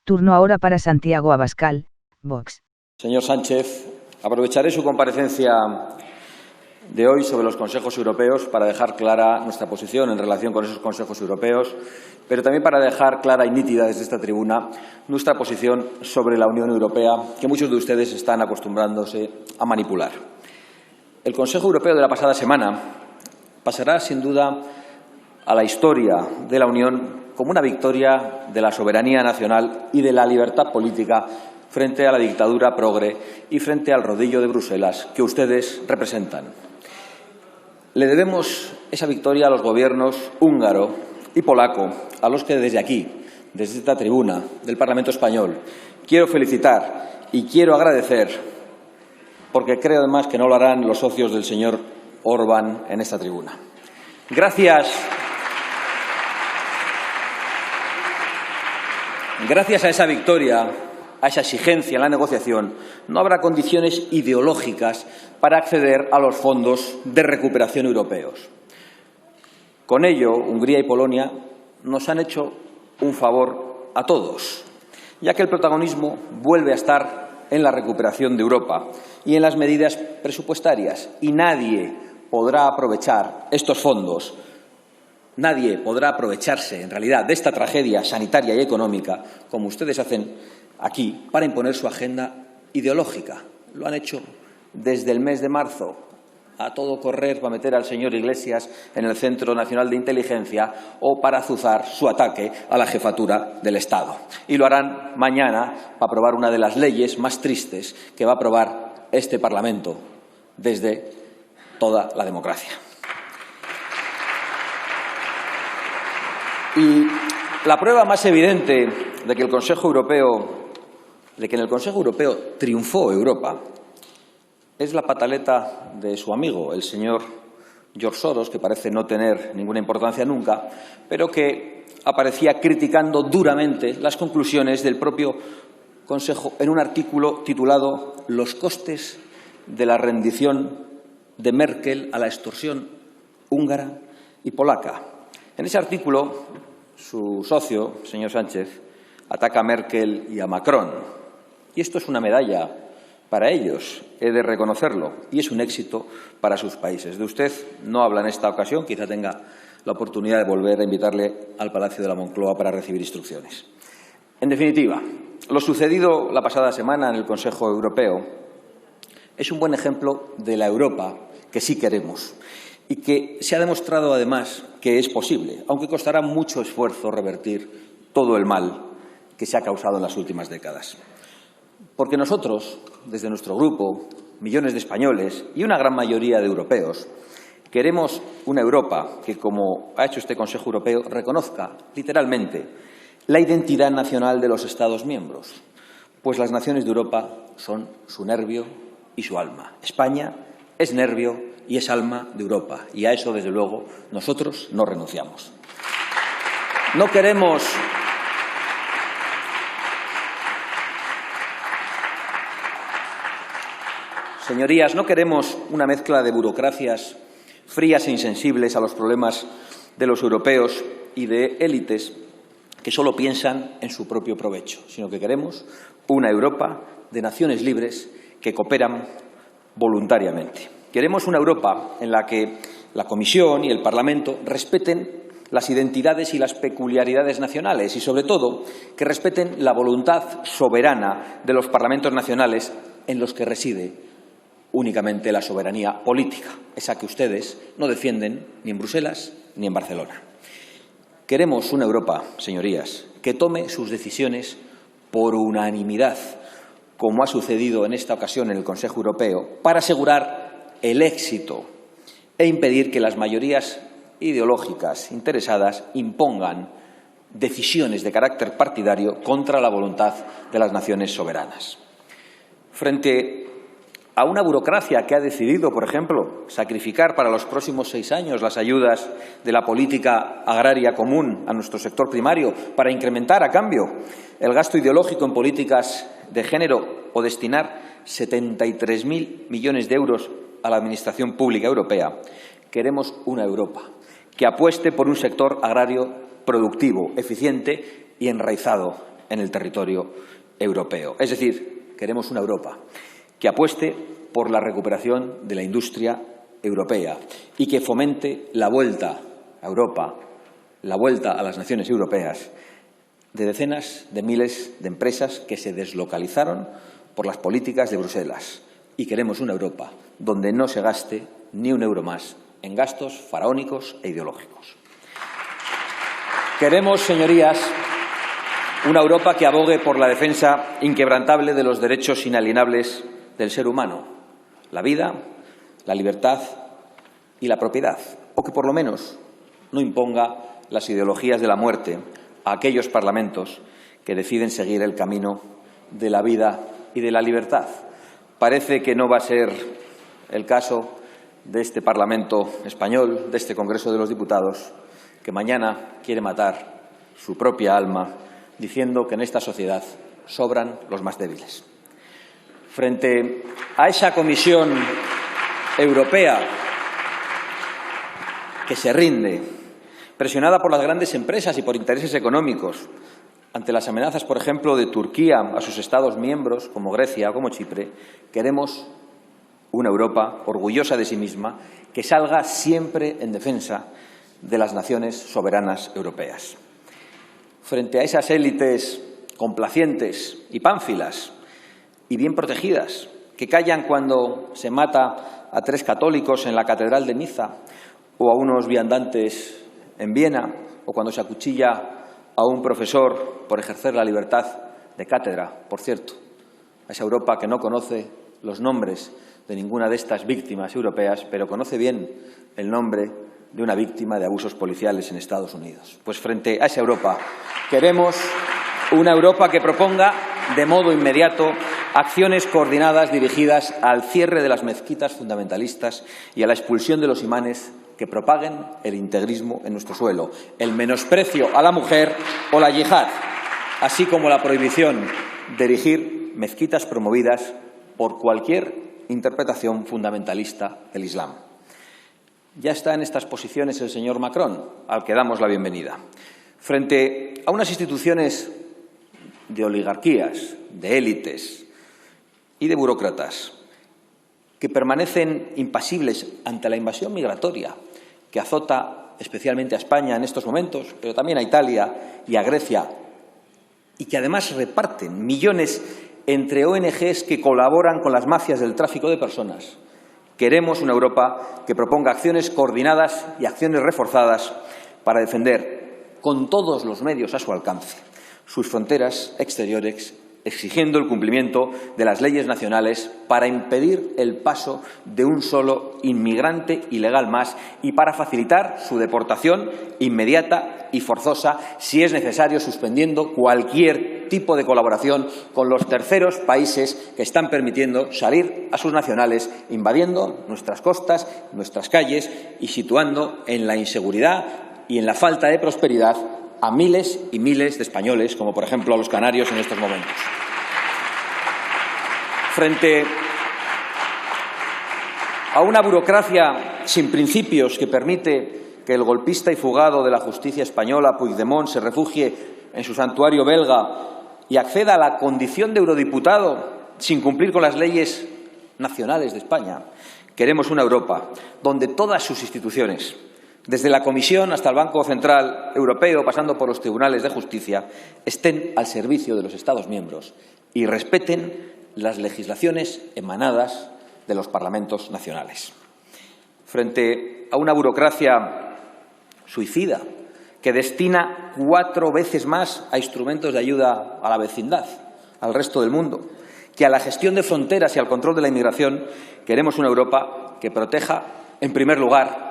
Turno ahora para Santiago Abascal, Vox. Señor Sánchez, aprovecharé su comparecencia de hoy sobre los consejos europeos para dejar clara nuestra posición en relación con esos consejos europeos, pero también para dejar clara y nítida desde esta tribuna nuestra posición sobre la Unión Europea, que muchos de ustedes están acostumbrándose a manipular. El Consejo Europeo de la pasada semana pasará, sin duda, a la historia de la Unión como una victoria de la soberanía nacional y de la libertad política frente a la dictadura progre y frente al rodillo de Bruselas que ustedes representan. Le debemos esa victoria a los gobiernos húngaro y polaco, a los que desde aquí, desde esta tribuna del Parlamento español, quiero felicitar y quiero agradecer, porque creo además que no lo harán los socios del señor Orbán en esta tribuna. Gracias a esa victoria, a esa exigencia en la negociación, no habrá condiciones ideológicas para acceder a los fondos de recuperación europeos. Con ello, Hungría y Polonia nos han hecho un favor a todos, ya que el protagonismo vuelve a estar en la recuperación de Europa y en las medidas presupuestarias, y nadie podrá aprovechar estos fondos. Nadie podrá aprovecharse, en realidad, de esta tragedia sanitaria y económica, como ustedes hacen aquí, para imponer su agenda ideológica. Lo han hecho desde el mes de marzo, a todo correr para meter al señor Iglesias en el Centro Nacional de Inteligencia o para azuzar su ataque a la jefatura del Estado. Y lo harán mañana para aprobar una de las leyes más tristes que va a aprobar este Parlamento desde toda la democracia. Y la prueba más evidente de que en el Consejo Europeo triunfó Europa es la pataleta de su amigo, el señor George Soros, que parece no tener ninguna importancia nunca, pero que aparecía criticando duramente las conclusiones del propio Consejo en un artículo titulado «Los costes de la rendición de Merkel a la extorsión húngara y polaca». En ese artículo, su socio, señor Sánchez, ataca a Merkel y a Macron. Y esto es una medalla para ellos, he de reconocerlo, y es un éxito para sus países. De usted no habla en esta ocasión, quizá tenga la oportunidad de volver a invitarle al Palacio de la Moncloa para recibir instrucciones. En definitiva, lo sucedido la pasada semana en el Consejo Europeo es un buen ejemplo de la Europa que sí queremos y que se ha demostrado, además, que es posible, aunque costará mucho esfuerzo revertir todo el mal que se ha causado en las últimas décadas. Porque nosotros, desde nuestro grupo, millones de españoles y una gran mayoría de europeos, queremos una Europa que, como ha hecho este Consejo Europeo, reconozca literalmente la identidad nacional de los Estados miembros, pues las naciones de Europa son su nervio y su alma. España es nervio y es alma de Europa, y a eso, desde luego, nosotros no renunciamos. No queremos Señorías, no queremos una mezcla de burocracias frías e insensibles a los problemas de los europeos y de élites que solo piensan en su propio provecho, sino que queremos una Europa de naciones libres que cooperan voluntariamente. Queremos una Europa en la que la Comisión y el Parlamento respeten las identidades y las peculiaridades nacionales y, sobre todo, que respeten la voluntad soberana de los parlamentos nacionales en los que reside únicamente la soberanía política, esa que ustedes no defienden ni en Bruselas ni en Barcelona. Queremos una Europa, señorías, que tome sus decisiones por unanimidad, como ha sucedido en esta ocasión en el Consejo Europeo, para asegurar el éxito e impedir que las mayorías ideológicas interesadas impongan decisiones de carácter partidario contra la voluntad de las naciones soberanas. Frente a una burocracia que ha decidido, por ejemplo, sacrificar para los próximos 6 años las ayudas de la política agraria común a nuestro sector primario para incrementar, a cambio, el gasto ideológico en políticas de género o destinar 73.000 millones de euros a la Administración Pública Europea, queremos una Europa que apueste por un sector agrario productivo, eficiente y enraizado en el territorio europeo. Es decir, queremos una Europa que apueste por la recuperación de la industria europea y que fomente la vuelta a Europa, la vuelta a las naciones europeas de decenas de miles de empresas que se deslocalizaron por las políticas de Bruselas. Y queremos una Europa donde no se gaste ni un euro más en gastos faraónicos e ideológicos. Queremos, señorías, una Europa que abogue por la defensa inquebrantable de los derechos inalienables del ser humano, la vida, la libertad y la propiedad, o que por lo menos no imponga las ideologías de la muerte a aquellos parlamentos que deciden seguir el camino de la vida y de la libertad. Parece que no va a ser el caso de este Parlamento español, de este Congreso de los Diputados, que mañana quiere matar su propia alma diciendo que en esta sociedad sobran los más débiles. Frente a esa Comisión Europea que se rinde, presionada por las grandes empresas y por intereses económicos, ante las amenazas, por ejemplo, de Turquía a sus Estados miembros, como Grecia o como Chipre, queremos una Europa orgullosa de sí misma que salga siempre en defensa de las naciones soberanas europeas. Frente a esas élites complacientes y pánfilas y bien protegidas, que callan cuando se mata a 3 católicos en la Catedral de Niza o a unos viandantes en Viena, o cuando se acuchilla a un profesor por ejercer la libertad de cátedra, por cierto, a esa Europa que no conoce los nombres de ninguna de estas víctimas europeas, pero conoce bien el nombre de una víctima de abusos policiales en Estados Unidos. Pues frente a esa Europa queremos una Europa que proponga de modo inmediato acciones coordinadas dirigidas al cierre de las mezquitas fundamentalistas y a la expulsión de los imanes que propaguen el integrismo en nuestro suelo, el menosprecio a la mujer o la yihad, así como la prohibición de erigir mezquitas promovidas por cualquier interpretación fundamentalista del Islam. Ya está en estas posiciones el señor Macron, al que damos la bienvenida. Frente a unas instituciones de oligarquías, de élites y de burócratas que permanecen impasibles ante la invasión migratoria que azota especialmente a España en estos momentos, pero también a Italia y a Grecia, y que además reparten millones entre ONGs que colaboran con las mafias del tráfico de personas. Queremos una Europa que proponga acciones coordinadas y acciones reforzadas para defender con todos los medios a su alcance sus fronteras exteriores, exigiendo el cumplimiento de las leyes nacionales para impedir el paso de un solo inmigrante ilegal más y para facilitar su deportación inmediata y forzosa, si es necesario, suspendiendo cualquier tipo de colaboración con los terceros países que están permitiendo salir a sus nacionales, invadiendo nuestras costas, nuestras calles y situando en la inseguridad y en la falta de prosperidad a miles y miles de españoles, como por ejemplo a los canarios en estos momentos. Frente a una burocracia sin principios que permite que el golpista y fugado de la justicia española, Puigdemont, se refugie en su santuario belga y acceda a la condición de eurodiputado sin cumplir con las leyes nacionales de España, queremos una Europa donde todas sus instituciones, desde la Comisión hasta el Banco Central Europeo, pasando por los tribunales de justicia, estén al servicio de los Estados miembros y respeten las legislaciones emanadas de los parlamentos nacionales. Frente a una burocracia suicida que destina 4 veces más a instrumentos de ayuda a la vecindad, al resto del mundo, que a la gestión de fronteras y al control de la inmigración, queremos una Europa que proteja, en primer lugar,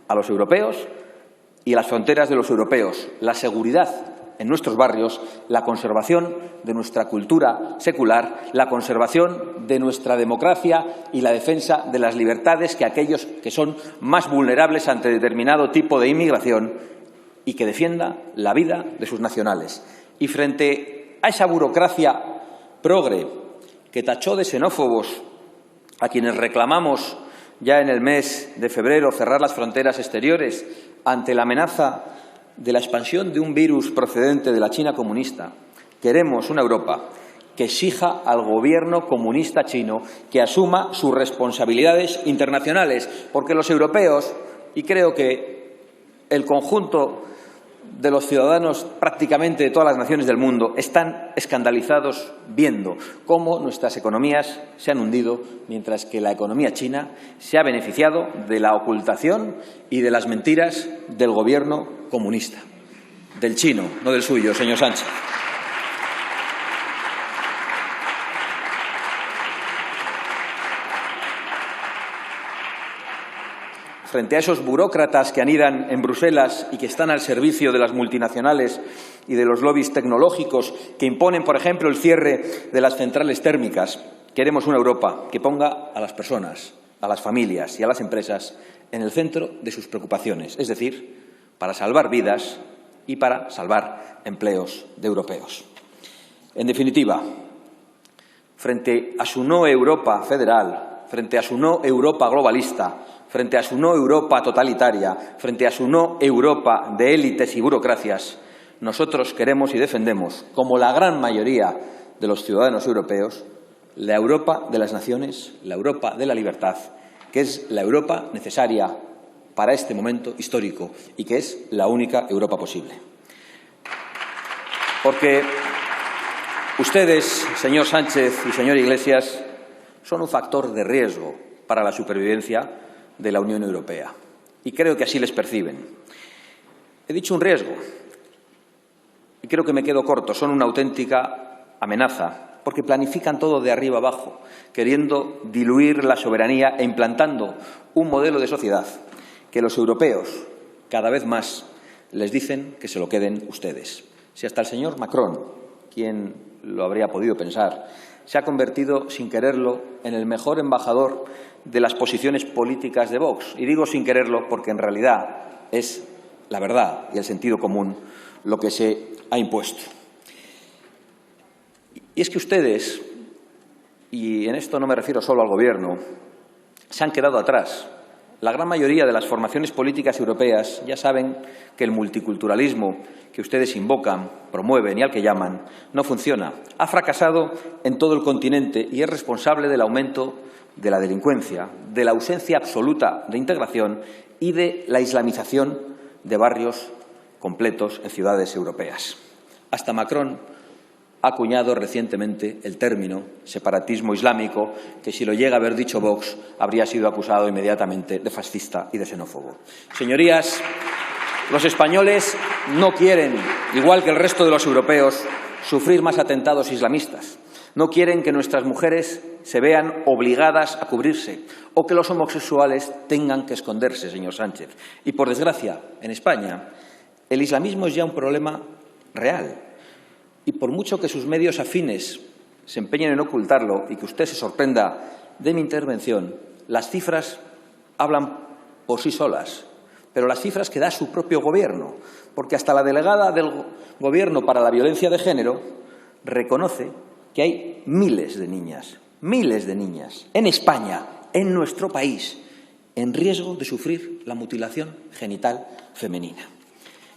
a los europeos y las fronteras de los europeos, la seguridad en nuestros barrios, la conservación de nuestra cultura secular, la conservación de nuestra democracia y la defensa de las libertades que aquellos que son más vulnerables ante determinado tipo de inmigración y que defienda la vida de sus nacionales. Y frente a esa burocracia progre que tachó de xenófobos a quienes reclamamos ya en el mes de febrero cerrar las fronteras exteriores ante la amenaza de la expansión de un virus procedente de la China comunista, Queremos una Europa que exija al gobierno comunista chino que asuma sus responsabilidades internacionales, porque los europeos, y creo que el conjunto de los ciudadanos prácticamente de todas las naciones del mundo, están escandalizados viendo cómo nuestras economías se han hundido, mientras que la economía china se ha beneficiado de la ocultación y de las mentiras del gobierno comunista. Del chino, no del suyo, señor Sánchez. Frente a esos burócratas que anidan en Bruselas y que están al servicio de las multinacionales y de los lobbies tecnológicos que imponen, por ejemplo, el cierre de las centrales térmicas, queremos una Europa que ponga a las personas, a las familias y a las empresas en el centro de sus preocupaciones, es decir, para salvar vidas y para salvar empleos de europeos. En definitiva, frente a su no Europa federal, frente a su no Europa globalista, frente a su no Europa totalitaria, frente a su no Europa de élites y burocracias, nosotros queremos y defendemos, como la gran mayoría de los ciudadanos europeos, la Europa de las naciones, la Europa de la libertad, que es la Europa necesaria para este momento histórico y que es la única Europa posible. Porque ustedes, señor Sánchez y señor Iglesias, son un factor de riesgo para la supervivencia de la Unión Europea. Y creo que así les perciben. He dicho un riesgo. Y creo que me quedo corto. Son una auténtica amenaza, porque planifican todo de arriba abajo, queriendo diluir la soberanía e implantando un modelo de sociedad que los europeos, cada vez más, les dicen que se lo queden ustedes. Si hasta el señor Macron, quien lo habría podido pensar, se ha convertido, sin quererlo, en el mejor embajador de las posiciones políticas de Vox. Y digo sin quererlo porque en realidad es la verdad y el sentido común lo que se ha impuesto. Y es que ustedes, y en esto no me refiero solo al Gobierno, se han quedado atrás. La gran mayoría de las formaciones políticas europeas ya saben que el multiculturalismo que ustedes invocan, promueven y al que llaman, no funciona. Ha fracasado en todo el continente y es responsable del aumento de la delincuencia, de la ausencia absoluta de integración y de la islamización de barrios completos en ciudades europeas. Hasta Macron ha acuñado recientemente el término separatismo islámico, que si lo llega a haber dicho Vox, habría sido acusado inmediatamente de fascista y de xenófobo. Señorías, los españoles no quieren, igual que el resto de los europeos, sufrir más atentados islamistas. No quieren que nuestras mujeres se vean obligadas a cubrirse o que los homosexuales tengan que esconderse, señor Sánchez. Y, por desgracia, en España, el islamismo es ya un problema real. Y por mucho que sus medios afines se empeñen en ocultarlo y que usted se sorprenda de mi intervención, las cifras hablan por sí solas, pero las cifras que da su propio Gobierno, porque hasta la delegada del Gobierno para la violencia de género reconoce que hay miles de niñas en España, en nuestro país, en riesgo de sufrir la mutilación genital femenina.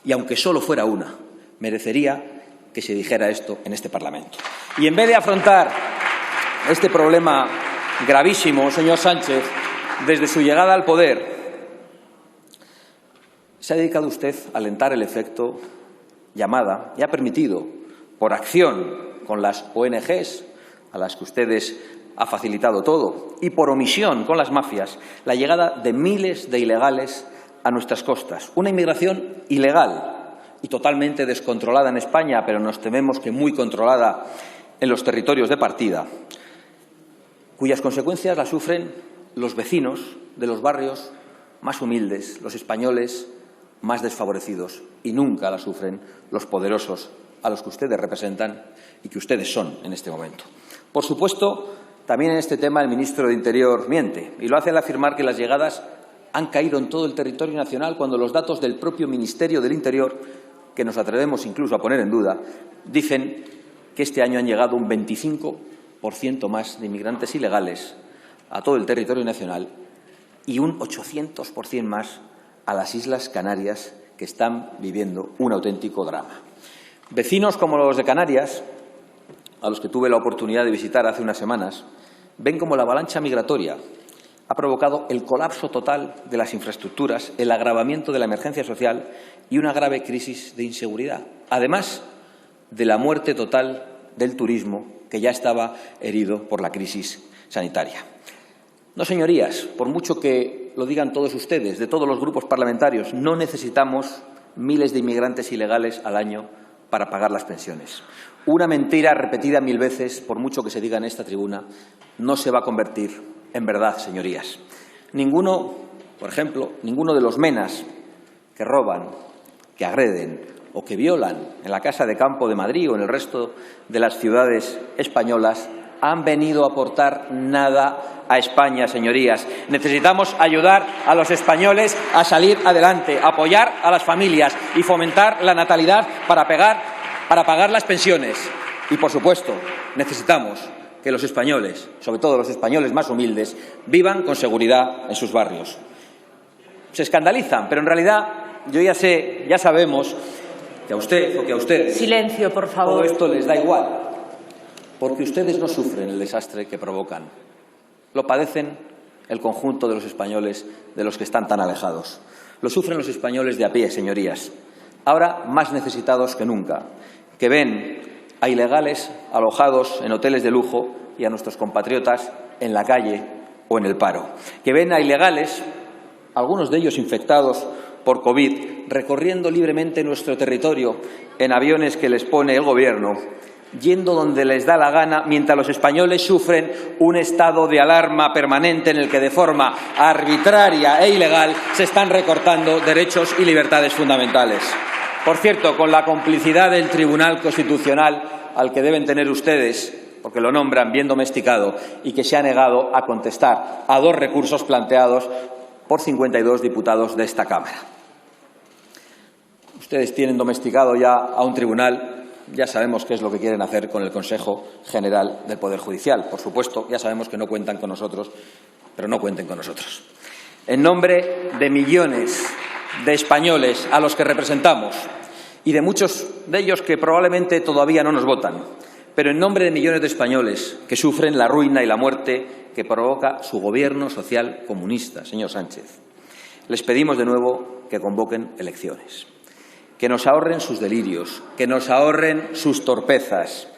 Y aunque solo fuera una, merecería que se dijera esto en este Parlamento. Y en vez de afrontar este problema gravísimo, señor Sánchez, desde su llegada al poder, se ha dedicado usted a alentar el efecto llamada y ha permitido, por acción con las ONGs, a las que ustedes ha facilitado todo, y por omisión con las mafias, la llegada de miles de ilegales a nuestras costas. Una inmigración ilegal y totalmente descontrolada en España, pero nos tememos que muy controlada en los territorios de partida, cuyas consecuencias las sufren los vecinos de los barrios más humildes, los españoles más desfavorecidos, y nunca las sufren los poderosos a los que ustedes representan y que ustedes son en este momento. Por supuesto, también en este tema el ministro de Interior miente, y lo hace al afirmar que las llegadas han caído en todo el territorio nacional cuando los datos del propio Ministerio del Interior, que nos atrevemos incluso a poner en duda, dicen que este año han llegado un 25% más de inmigrantes ilegales a todo el territorio nacional y un 800% más a las Islas Canarias, que están viviendo un auténtico drama. Vecinos como los de Canarias a los que tuve la oportunidad de visitar hace unas semanas, ven cómo la avalancha migratoria ha provocado el colapso total de las infraestructuras, el agravamiento de la emergencia social y una grave crisis de inseguridad, además de la muerte total del turismo, que ya estaba herido por la crisis sanitaria. No, señorías, por mucho que lo digan todos ustedes, de todos los grupos parlamentarios, no necesitamos miles de inmigrantes ilegales al año para pagar las pensiones. Una mentira repetida 1000 veces, por mucho que se diga en esta tribuna, no se va a convertir en verdad, señorías. Ninguno, por ejemplo, ninguno de los menas que roban, que agreden o que violan en la Casa de Campo de Madrid o en el resto de las ciudades españolas han venido a aportar nada a España, señorías. Necesitamos ayudar a los españoles a salir adelante, apoyar a las familias y fomentar la natalidad para pagar las pensiones. Y, por supuesto, necesitamos que los españoles, sobre todo los españoles más humildes, vivan con seguridad en sus barrios. Se escandalizan, pero en realidad ya sabemos que a usted o que a ustedes… Silencio, por favor. Todo esto les da igual, porque ustedes no sufren el desastre que provocan. Lo padecen el conjunto de los españoles de los que están tan alejados. Lo sufren los españoles de a pie, señorías, ahora más necesitados que nunca, que ven a ilegales alojados en hoteles de lujo y a nuestros compatriotas en la calle o en el paro, que ven a ilegales, algunos de ellos infectados por COVID, recorriendo libremente nuestro territorio en aviones que les pone el Gobierno, yendo donde les da la gana, mientras los españoles sufren un estado de alarma permanente en el que de forma arbitraria e ilegal se están recortando derechos y libertades fundamentales. Por cierto, con la complicidad del Tribunal Constitucional, al que deben tener ustedes, porque lo nombran bien domesticado, y que se ha negado a contestar a 2 recursos planteados por 52 diputados de esta Cámara. Ustedes tienen domesticado ya a un tribunal, ya sabemos qué es lo que quieren hacer con el Consejo General del Poder Judicial. Por supuesto, ya sabemos que no cuentan con nosotros, pero no cuenten con nosotros. En nombre de millones de españoles a los que representamos y de muchos de ellos que probablemente todavía no nos votan, pero en nombre de millones de españoles que sufren la ruina y la muerte que provoca su gobierno social comunista, señor Sánchez, les pedimos de nuevo que convoquen elecciones, que nos ahorren sus delirios, que nos ahorren sus torpezas,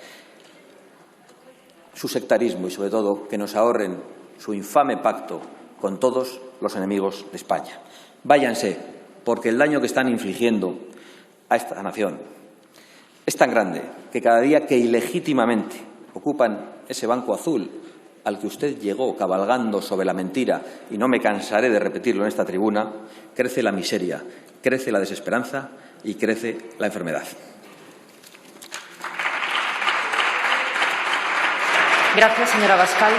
su sectarismo y, sobre todo, que nos ahorren su infame pacto con todos los enemigos de España. Váyanse, porque el daño que están infligiendo a esta nación es tan grande que cada día que ilegítimamente ocupan ese banco azul al que usted llegó cabalgando sobre la mentira, y no me cansaré de repetirlo en esta tribuna, crece la miseria, crece la desesperanza y crece la enfermedad. Gracias, señora Abascal.